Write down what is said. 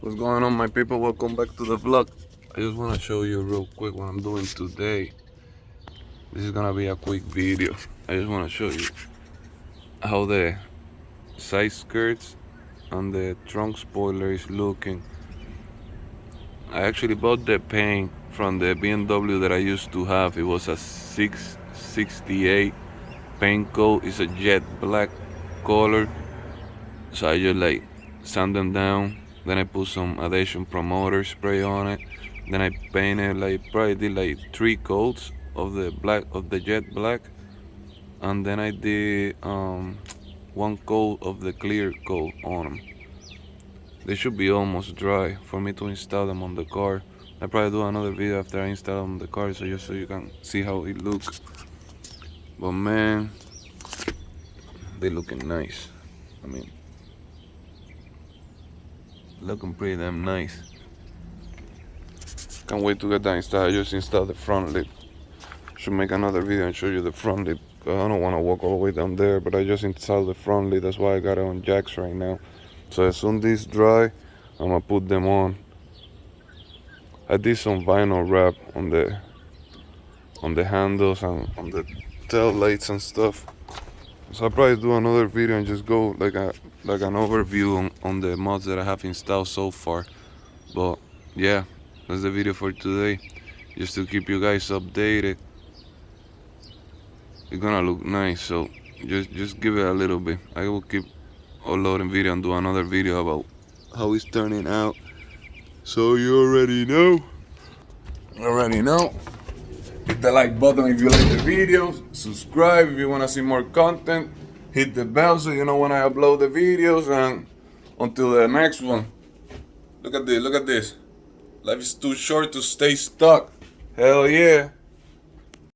What's going on, my people? Welcome back to the vlog. I just want to show you real quick what I'm doing today. This is gonna be a quick video. I just want to show you how the side skirts and the trunk spoiler is looking. I actually bought the paint from the BMW that I used to have. It was a 668 paint coat. It's a jet black color. So I just like sand them down. Then I put some adhesion promoter spray on it. Then I painted probably did like 3 coats of the jet black. And then I did 1 coat of the clear coat on them. They should be almost dry for me to install them on the car. I probably do another video after I install them on the car, so just so you can see how it looks. But man, they looking nice. I mean, looking pretty damn nice. Can't wait to get that installed. I just installed the front lip. Should make another video and show you the front lip. I don't want to walk all the way down there, but I just installed the front lip. That's why I got it on jacks right now. So as soon as this dry, I'm gonna put them on. I did some vinyl wrap on the handles and on the tail lights and stuff. So I'll probably do another video and just go like an overview on the mods that I have installed so far. But yeah, that's the video for today. Just to keep you guys updated. It's gonna look nice, so just give it a little bit. I will keep uploading video and do another video about how it's turning out. So you already know. Hit the like button if you like the videos. Subscribe if you want to see more content. Hit the bell so you know when I upload the videos. And until the next one. Look at this. Life is too short to stay stuck. Hell yeah.